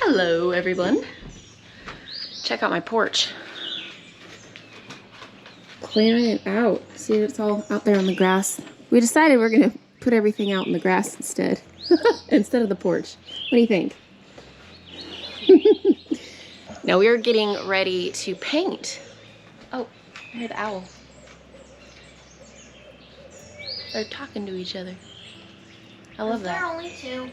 Hello everyone. Check out my porch. Clearing it out. See, it's all out there on the grass. We decided we're gonna put everything out in the grass instead. Instead of the porch. What do you think? Now we're getting ready to paint. Oh, I heard the owl. They're talking to each other. I love that. There are only two.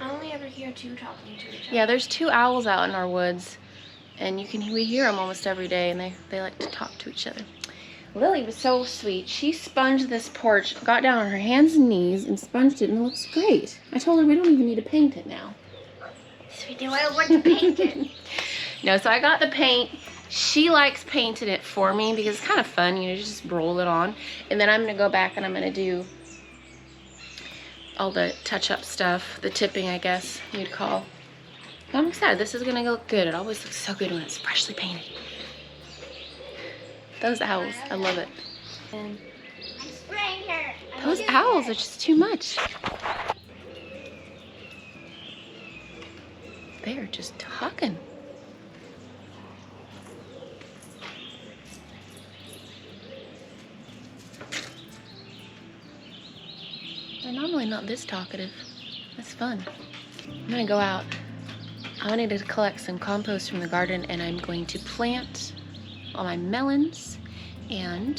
I only ever hear two talking to each other. Yeah, there's two owls out in our woods, and we hear them almost every day, and they like to talk to each other. Lily was so sweet. She sponged this porch, got down on her hands and knees, and sponged it, and it looks great. I told her we don't even need to paint it now. Sweetie, I want to paint it. No, so I got the paint. She likes painting it for me because it's kind of fun, you know, just roll it on. And then I'm going to go back and I'm going to do all the touch-up stuff, the tipping, I guess you'd call. I'm excited. This is going to look good. It always looks so good when it's freshly painted. Those owls, I love it. And I'm spraying her. those owls are just too much. They are just talking. They're normally not this talkative. That's fun. I'm gonna go out. I need to collect some compost from the garden, and I'm going to plant all my melons and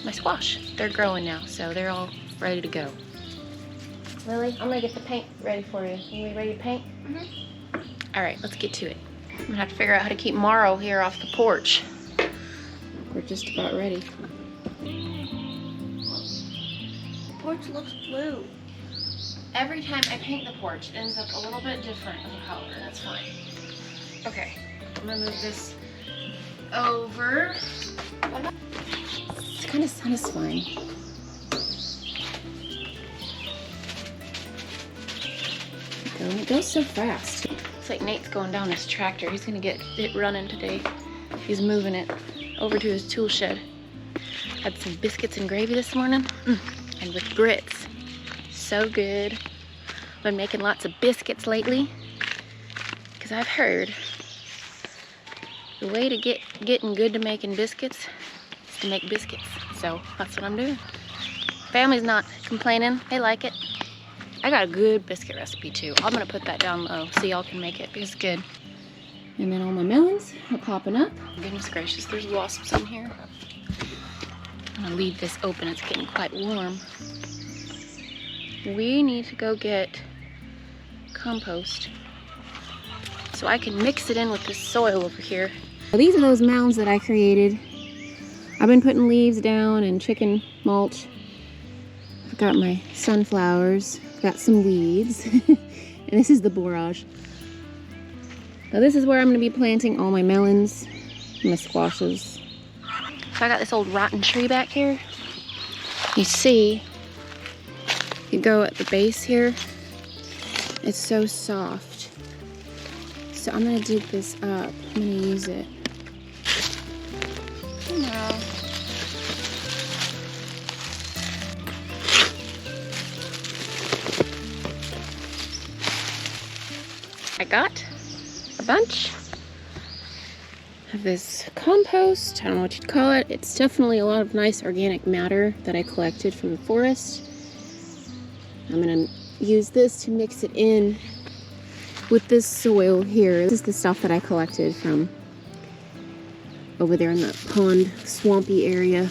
my squash. They're growing now, so they're all ready to go. Lily, I'm gonna get the paint ready for you. You ready to paint? Mm-hmm. All right, let's get to it. I'm gonna have to figure out how to keep Morrow here off the porch. We're just about ready. The porch looks blue. Every time I paint the porch, it ends up a little bit different of a color. That's fine. Okay, I'm gonna move this over. It's kind of satisfying. And it goes so fast. It's like Nate's going down his tractor. He's gonna get it running today. He's moving it over to his tool shed. Had some biscuits and gravy this morning, and with grits. So good. Been making lots of biscuits lately because I've heard the way to getting good to making biscuits is to make biscuits. So that's what I'm doing. Family's not complaining. They like it. I got a good biscuit recipe too. I'm gonna put that down low so y'all can make it because it's good. And then all my melons are popping up. Goodness gracious, there's wasps in here. I'm gonna leave this open. It's getting quite warm. We need to go get compost so I can mix it in with this soil over here. These are those mounds that I created. I've been putting leaves down and chicken mulch. I've got my sunflowers, I've got some weeds, and this is the borage. Now this is where I'm going to be planting all my melons, my squashes. So I got this old rotten tree back here. You see, you go at the base here, it's so soft. So I'm gonna dig this up. I'm gonna use it. No. I got a bunch of this compost. I don't know what you'd call it. It's definitely a lot of nice organic matter that I collected from the forest. I'm gonna use this to mix it in with this soil here. This is the stuff that I collected from over there in the pond swampy area.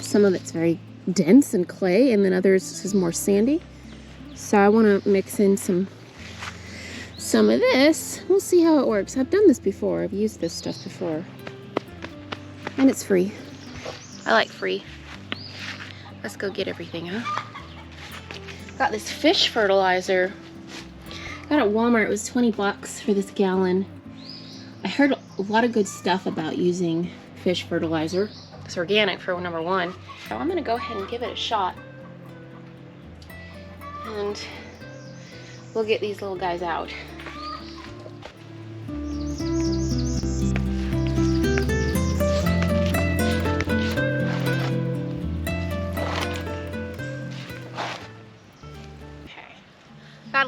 Some of it's very dense and clay, and then others is more sandy. So I want to mix in some of this. We'll see how it works. I've done this before. I've used this stuff before. And it's free. I like free. Let's go get everything, huh? Got this fish fertilizer. Got it at Walmart. It was 20 bucks for this gallon. I heard a lot of good stuff about using fish fertilizer. It's organic for number one. So I'm gonna go ahead and give it a shot. And we'll get these little guys out.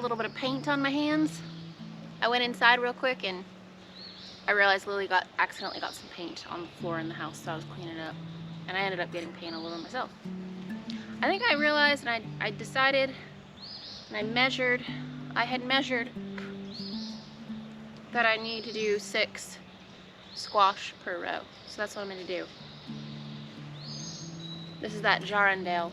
a little bit of paint on my hands. I went inside real quick and I realized Lily accidentally got some paint on the floor in the house, so I was cleaning it up. And I ended up getting paint all over myself. I think I realized and I decided and I had measured that I need to do 6 squash per row. So that's what I'm gonna do. This is that Jarondale.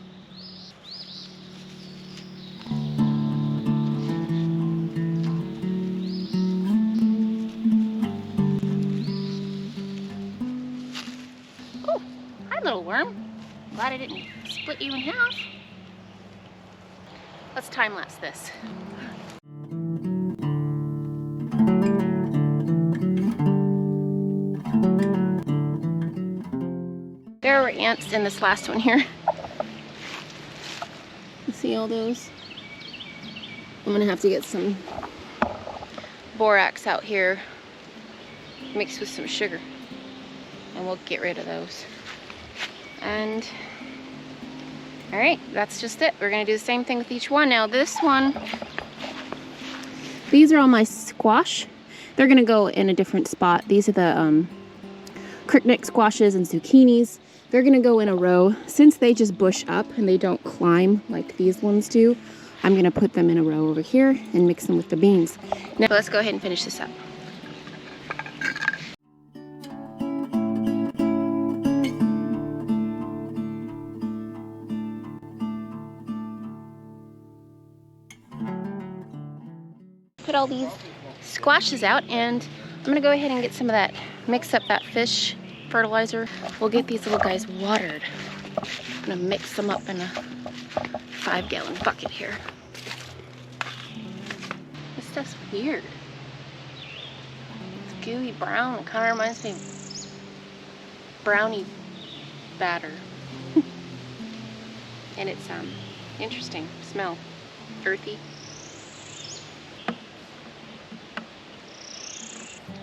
Oh, hi little worm. Glad I didn't split you in half. Let's time lapse this. There were ants in this last one here. You see all those? I'm gonna have to get some borax out here mixed with some sugar and we'll get rid of those. And all right, that's just it. We're gonna do the same thing with each one. Now this one, these are all my squash. They're gonna go in a different spot. These are the crickneck squashes and zucchinis. They're gonna go in a row. Since they just bush up and they don't climb like these ones do, I'm gonna put them in a row over here and mix them with the beans. Now let's go ahead and finish this up. Put all these squashes out and I'm gonna go ahead and get some of that, mix up that fish fertilizer. We'll get these little guys watered. I'm gonna mix them up in a 5-gallon bucket here. This stuff's weird. It's gooey brown. It kind of reminds me of brownie batter. And it's interesting smell, earthy.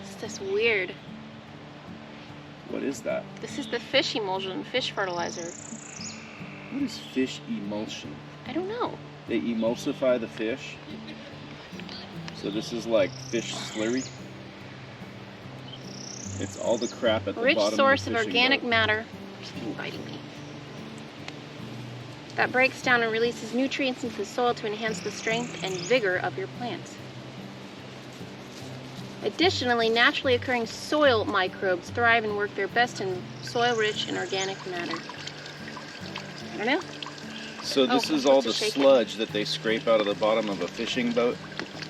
It's just weird. What is that? This is the fish emulsion, fish fertilizer. What is fish emulsion? I don't know. They emulsify the fish? So this is like fish slurry? It's all the crap at the Rich bottom source of of the fishing organic boat. matter. Something biting me. That breaks down and releases nutrients into the soil to enhance the strength and vigor of your plants. Additionally, naturally occurring soil microbes thrive and work their best in soil-rich and organic matter. I don't know. So this is all the sludge that they scrape out of the bottom of a fishing boat?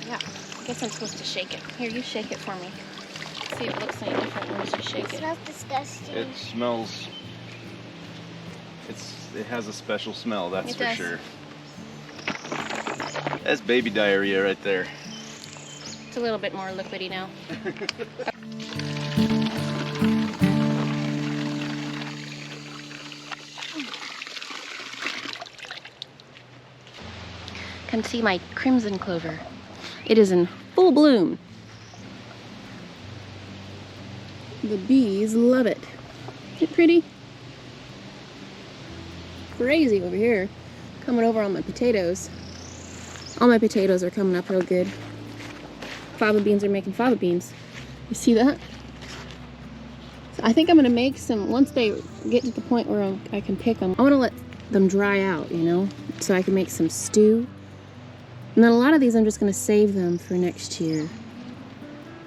Yeah, I guess I'm supposed to shake it. Here, you shake it for me. See if it looks any different when you shake It it. smells disgusting. It smells... It has a special smell, that's It for does. sure. That's baby diarrhea right there. It's a little bit more liquidy now. Come see my crimson clover. It is in full bloom. The bees love it. Isn't it pretty? Crazy over here. Coming over on my potatoes. All my potatoes are coming up real good. Fava beans are making fava beans. You see that? So I think I'm gonna make some, once they get to the point where I can pick them, I wanna let them dry out, you know, so I can make some stew. And then a lot of these I'm just gonna save them for next year.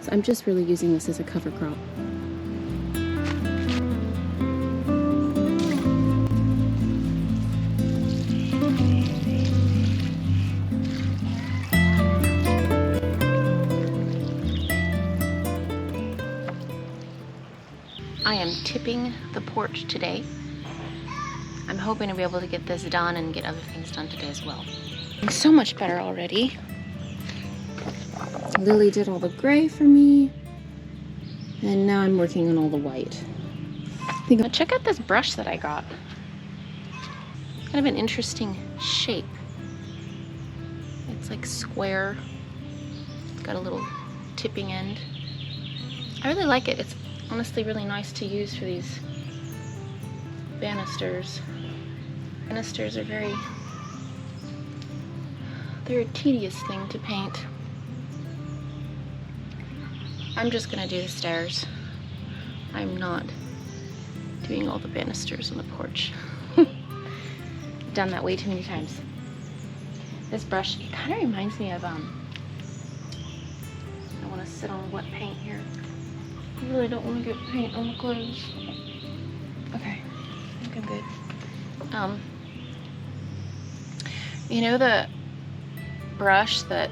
So I'm just really using this as a cover crop. I am tipping the porch today. I'm hoping to be able to get this done and get other things done today as well. It's so much better already. Lily did all the gray for me. And now I'm working on all the white. Check out this brush that I got. Kind of an interesting shape. It's like square. It's got a little tipping end. I really like it. It's honestly really nice to use for these banisters. Banisters are They're a tedious thing to paint. I'm just gonna do the stairs. I'm not doing all the banisters on the porch. Done that way too many times. This brush, it kind of reminds me of, I want to sit on wet paint here. I really don't want to get paint on the clothes. Okay, I think I'm good. You know the brush that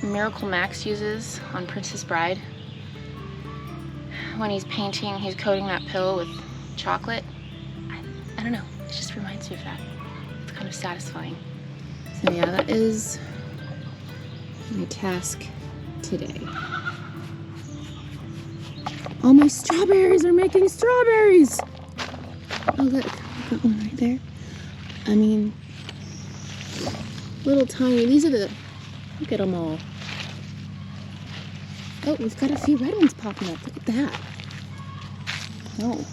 Miracle Max uses on Princess Bride? When he's painting, he's coating that pill with chocolate. I don't know, it just reminds me of that. It's kind of satisfying. So yeah, that is my task today. All my strawberries are making strawberries! Oh look, I've got one right there. I mean, little tiny, these are the, look at them all. Oh, we've got a few red ones popping up, look at that. Oh.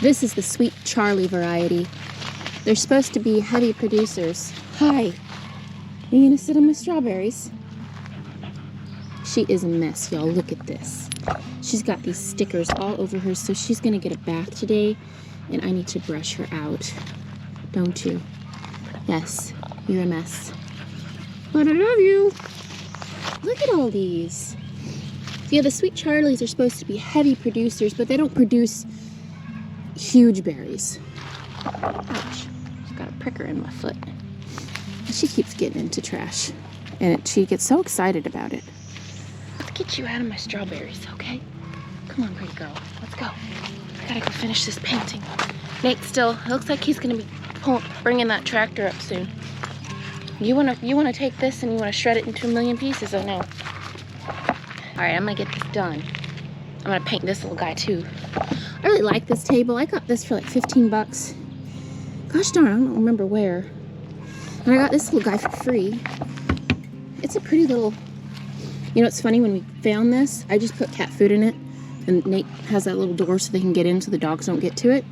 This is the Sweet Charlie variety. They're supposed to be heavy producers. Hi, you gonna sit on my strawberries? She is a mess, y'all. Look at this. She's got these stickers all over her, so she's gonna get a bath today, and I need to brush her out. Don't you? Yes, you're a mess. But I love you. Look at all these. So yeah, the Sweet Charlies are supposed to be heavy producers, but they don't produce huge berries. Ouch. I've got a pricker in my foot. She keeps getting into trash, and she gets so excited about it. Let's get you out of my strawberries, okay? Come on, pretty girl. Let's go. I gotta go finish this painting. Nate still, it looks like he's gonna be bringing that tractor up soon. You wanna take this and you wanna shred it into a million pieces? Oh no. All right, I'm gonna get this done. I'm gonna paint this little guy too. I really like this table. I got this for like 15 bucks. Gosh darn, I don't remember where. And I got this little guy for free. It's a pretty little, you know, it's funny, when we found this, I just put cat food in it, and Nate has that little door so they can get in so the dogs don't get to it.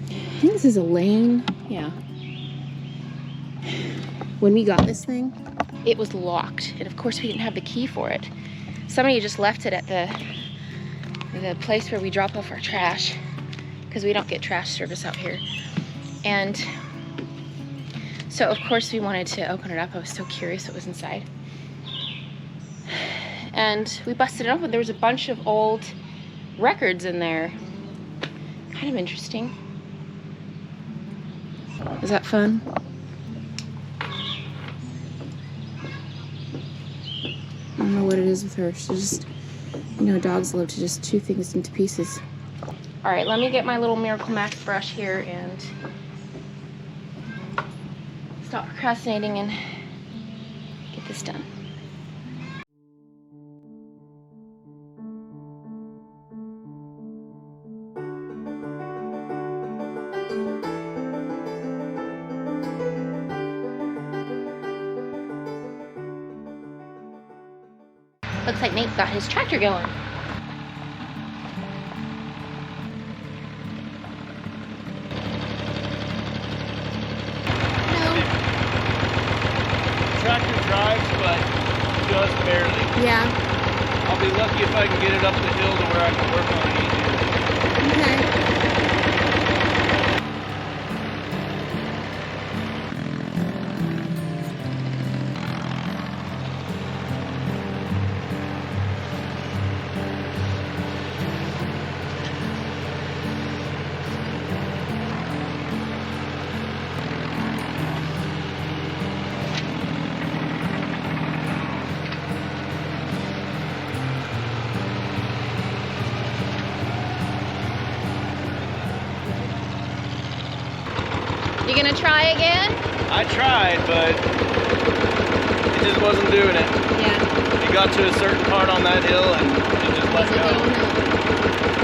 I think this is a lane. Yeah. When we got this thing, it was locked, and of course we didn't have the key for it. Somebody just left it at the place where we drop off our trash, because we don't get trash service out here. And so of course we wanted to open it up. I was so curious what was inside. And we busted it open. There was a bunch of old records in there. Kind of interesting. Is that fun? I don't know what it is with her. She just, you know, dogs love to just chew things into pieces. All right, let me get my little Miracle Max brush here and stop procrastinating and get this done. Looks like Nate got his tractor going. Tractor drives, but just barely. Yeah. I'll be lucky if I can get it up the hill to where I can work on it easier. Okay. You gonna try again? I tried, but it just wasn't doing it. Yeah. It got to a certain part on that hill and it just let go.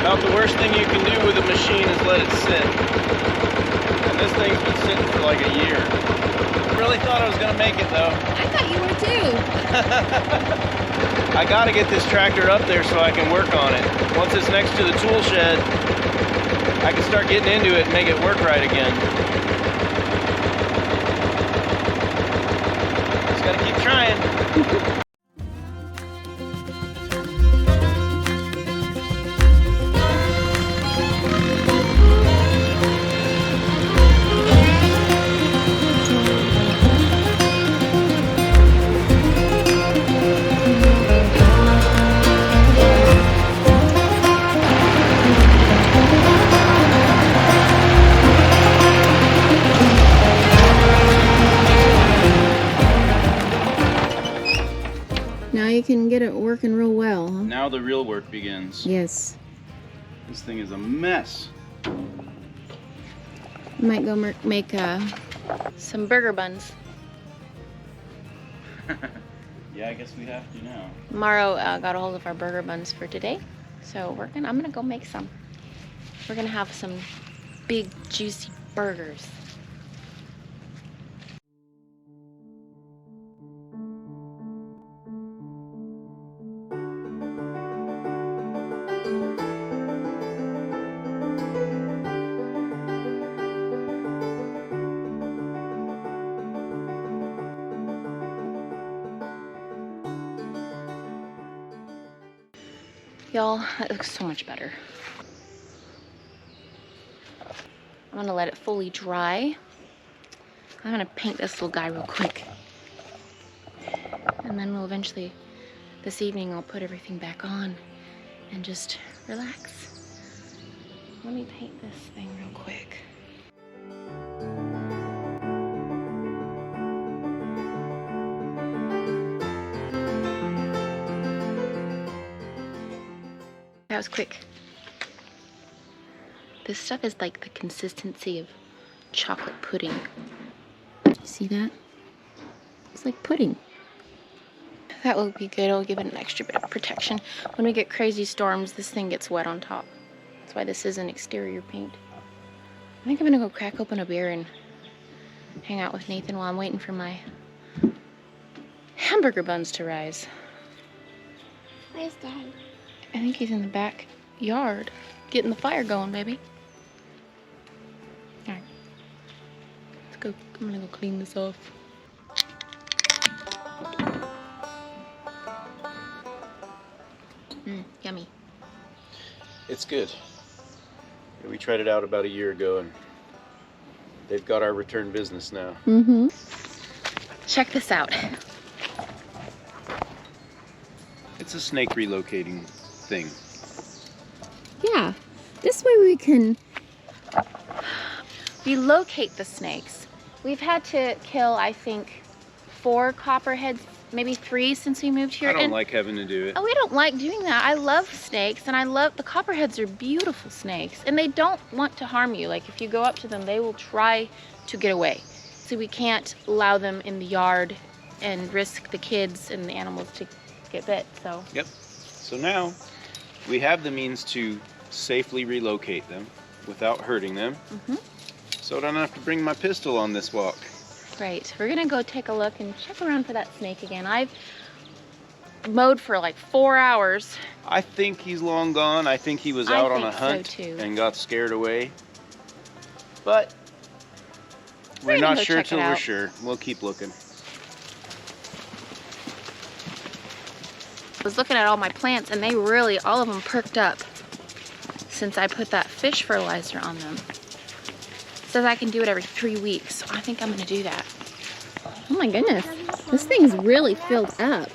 About the worst thing you can do with a machine is let it sit. And this thing's been sitting for like a year. I really thought I was gonna make it though. I thought you were too. I gotta get this tractor up there so I can work on it. Once it's next to the tool shed, I can start getting into it and make it work right again. can get it working real well, huh? Now the real work begins. Yes. This thing is a mess. Might go make some burger buns. Yeah, I guess we have to now. Morrow got a hold of our burger buns for today, so I'm gonna go make some. We're gonna have some big juicy burgers. Y'all, that looks so much better. I'm gonna let it fully dry. I'm gonna paint this little guy real quick. And then we'll eventually, this evening, I'll put everything back on and just relax. Let me paint this thing real quick. That was quick. This stuff is like the consistency of chocolate pudding. See that? It's like pudding. That will be good. It'll give it an extra bit of protection. When we get crazy storms, this thing gets wet on top. That's why this is an exterior paint. I think I'm gonna go crack open a beer and hang out with Nathan while I'm waiting for my hamburger buns to rise. Where's Dad? I think he's in the backyard, getting the fire going, baby. All right, let's go. I'm gonna go clean this off. Yummy. It's good. We tried it out about a year ago, and they've got our return business now. Mm-hmm. Check this out. It's a snake relocating thing. Yeah, this way we can relocate the snakes. We've had to kill, I think, 4 copperheads, maybe 3 since we moved here. I don't like having to do it. Oh, we don't like doing that. I love snakes, and the copperheads are beautiful snakes, and they don't want to harm you. Like, if you go up to them, they will try to get away. So we can't allow them in the yard and risk the kids and the animals to get bit, so. Yep. So now we have the means to safely relocate them without hurting them. Mm-hmm. So I don't have to bring my pistol on this walk. Right. We're gonna go take a look and check around for that snake again. I've mowed for like 4 hours. I think he's long gone. I think he was out on a hunt so too. And got scared away. But we're not sure till we're sure. We'll keep looking. I was looking at all my plants, and they really, all of them perked up since I put that fish fertilizer on them. It says I can do it every 3 weeks, so I think I'm gonna do that. Oh my goodness, this thing's really filled up.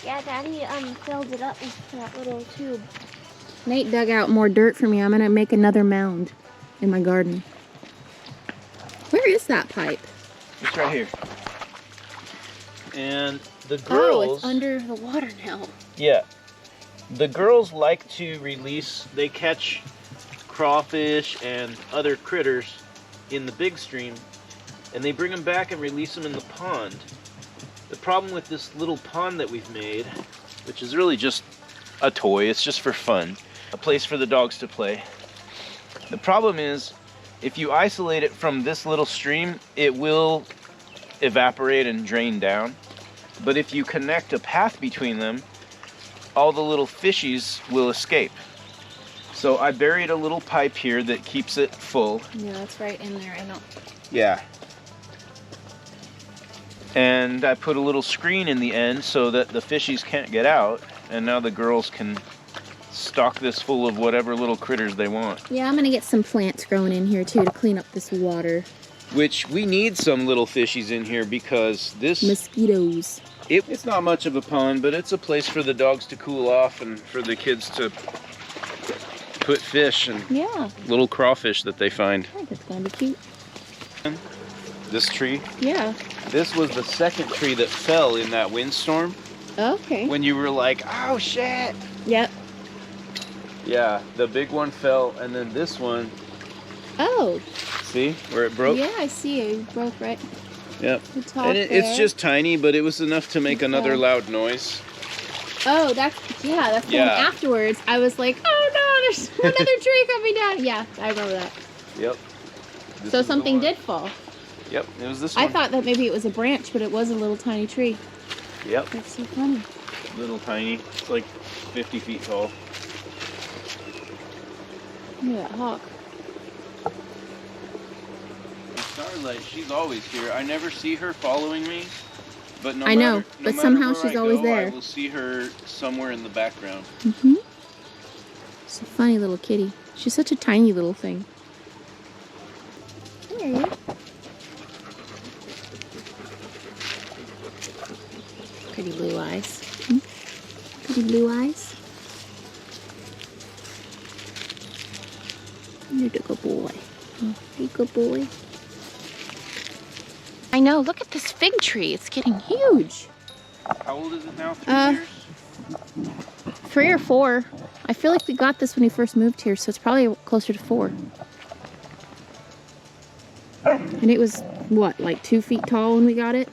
Yeah, Daddy filled it up into that little tube. Nate dug out more dirt for me. I'm gonna make another mound in my garden. Where is that pipe? It's right here. And the Oh, girls... it's under the water now. Yeah. The girls like to release, they catch crawfish and other critters in the big stream, and they bring them back and release them in the pond. The problem with this little pond that we've made, which is really just a toy, it's just for fun, a place for the dogs to play. The problem is, if you isolate it from this little stream, it will evaporate and drain down. But if you connect a path between them, all the little fishies will escape. So I buried a little pipe here that keeps it full. Yeah, that's right in there. I know. Yeah. And I put a little screen in the end so that the fishies can't get out, and now the girls can stock this full of whatever little critters they want. Yeah, I'm gonna get some plants growing in here too to clean up this water. Which we need some little fishies in here because this... Mosquitoes. It's not much of a pond, but it's a place for the dogs to cool off and for the kids to put fish and little crawfish that they find. I think it's gonna be cute. This tree? Yeah. This was the second tree that fell in that windstorm. Okay. When you were like, oh shit. Yep. Yeah, the big one fell, and then this one, Oh. see where it broke? Yeah, I see it broke right. Yep. The top And it's there. just tiny, but it was enough to make another Okay. loud noise. Oh, that's the one afterwards. I was like, oh no, there's another tree coming down. Yeah, I remember that. Yep. This So is the something one. did fall. Yep, it was this one. I thought that maybe it was a branch, but it was a little tiny tree. Yep. That's so funny. Little tiny. It's like 50 feet tall. Look at that hawk. Starlight, she's always here. I never see her following me, but I know, but somehow where she's I always go, there. I will see her somewhere in the background. Mm-hmm. It's a funny little kitty. She's such a tiny little thing. There you are. Pretty blue eyes. Hmm? Pretty blue eyes. You're a good boy. Oh, you're a good boy. I know, look at this fig tree. It's getting huge. How old is it now? 3 years? 3 or 4. I feel like we got this when we first moved here, so it's probably closer to 4. And it was, what, like 2 feet tall when we got it?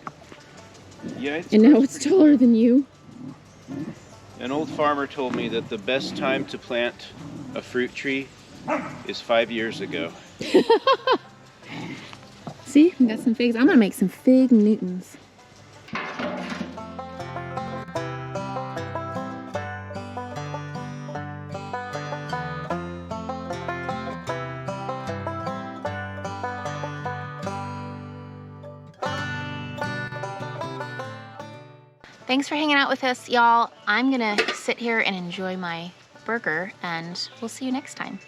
Yeah, it's And now it's taller than you. An old farmer told me that the best time to plant a fruit tree is 5 years ago. See, we got some figs. I'm gonna make some fig Newtons. Thanks for hanging out with us, y'all. I'm gonna sit here and enjoy my burger, and we'll see you next time.